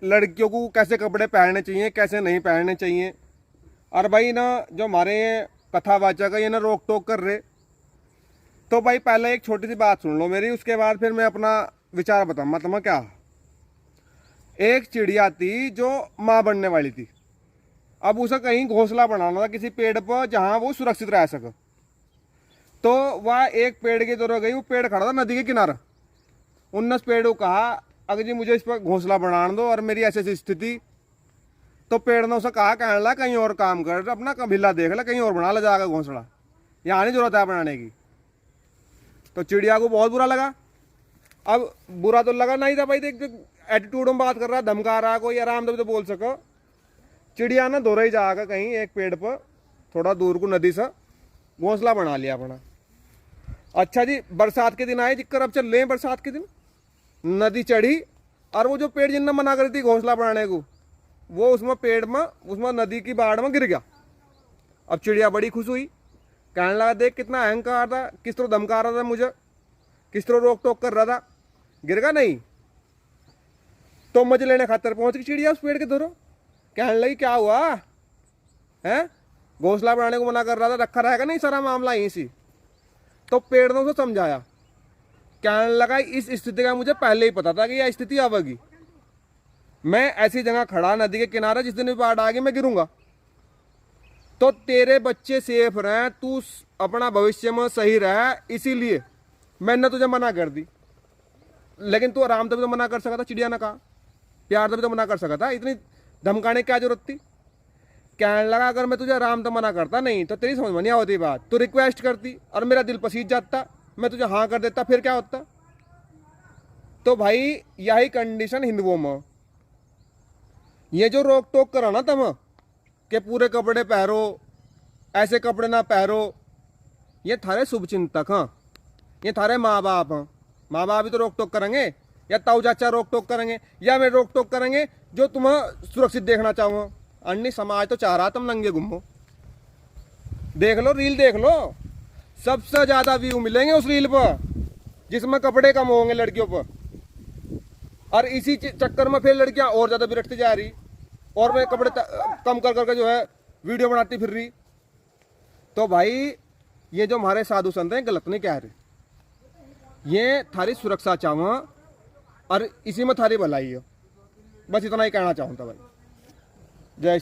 लड़कियों को कैसे कपड़े पहनने चाहिए, कैसे नहीं पहनने चाहिए। और भाई ना जो हमारे कथावाचक है ये ना रोक टोक कर रहे। तो भाई पहले एक छोटी सी बात सुन लो मेरी, उसके बाद फिर मैं अपना विचार बताऊंगा तुम्हें। क्या, एक चिड़िया थी जो माँ बनने वाली थी। अब उसे कहीं घोंसला बनाना था किसी पेड़ पर जहां वो सुरक्षित रह सके। तो वह एक पेड़ की तरफ गई। वो पेड़ खड़ा था नदी के किनारे। उनने उस पेड़ को कहा, अगर जी मुझे इस पर घोंसला बना दो और मेरी ऐसी ऐसी स्थिति। तो पेड़ ने उसे कहा, कहने लगा कहीं और काम कर, अपना कबीला देख ले, कहीं और बना ले जाकर घोंसला, यहाँ नहीं जरूरत है बनाने की। तो चिड़िया को बहुत बुरा लगा। अब बुरा तो लगा नहीं था भाई, देख एटीट्यूड में बात कर रहा है, धमका रहा है, कोई आराम से तो बोल सको। चिड़िया ना दौड़ ही जाकर कहीं एक पेड़ पर थोड़ा दूर को नदी से घोंसला बना लिया अपना। अच्छा जी, बरसात के दिन आए जिक्कर, अब चल रहे हैं बरसात के दिन। नदी चढ़ी और वो जो पेड़ जिनने मना करी थी घोंसला बनाने को, वो उसमें पेड़ में, उसमें नदी की बाढ़ में गिर गया। अब चिड़िया बड़ी खुश हुई, कहने लगा देख कितना अहंकार था, किस तरह धमका रहा था मुझे, किस तरह रोक टोक कर रहा था, गिर गया नहीं। तो मजे लेने खातर पहुंच गई चिड़िया उस पेड़ के धरो। कहने लगी क्या हुआ है, घोंसला बनाने को मना कर रहा था, रखा रहेगा नहीं सारा मामला यहीं से। तो पेड़ ने उसे समझाया। कहने लगा इस स्थिति का मुझे पहले ही पता था कि यह स्थिति आवेगी। मैं ऐसी जगह खड़ा नदी के किनारे, जिस दिन भी बाढ़ आएगी मैं गिरूंगा। तो तेरे बच्चे सेफ रहे, तू अपना भविष्य में सही रहे, इसीलिए मैंने तुझे मना कर दी। लेकिन तू आराम से भी तो मना कर सका था, चिड़िया ने कहा, प्यार से भी तो मना कर सका था, इतनी धमकाने की क्या जरूरत थी। कहने लगा अगर मैं तुझे आराम से मना करता नहीं तो तेरी समझ में नहीं होती बात, तू रिक्वेस्ट करती और मेरा दिल पसीज जाता, मैं तुझे हाँ कर देता, फिर क्या होता। तो भाई यही कंडीशन हिंदुओं में, ये जो रोक टोक करो ना तुम कि पूरे कपड़े पहनो, ऐसे कपड़े ना पहनो, ये थारे शुभचिंतक हैं, ये थारे माँ बाप हैं। माँ बाप भी तो रोक टोक करेंगे, या ताऊ चाचा रोक टोक करेंगे, या मैं रोक टोक करेंगे जो तुम्हें सुरक्षित देखना चाहूँ। अन्य समाज तो चाह रहा तुम नंगे घूमो। देख लो रील, देख लो, सबसे ज्यादा व्यू मिलेंगे उस रील पर जिसमें कपड़े कम होंगे लड़कियों पर। और इसी चक्कर में फिर लड़कियां और ज्यादा बिरटती जा रही, और वे कपड़े कम कर करके जो है वीडियो बनाती फिर रही। तो भाई ये जो हमारे साधु संत हैं गलत नहीं कह रहे, ये थारी सुरक्षा चाहूँ और इसी में थारी भलाई है। बस इतना ही कहना चाहूँ था भाई।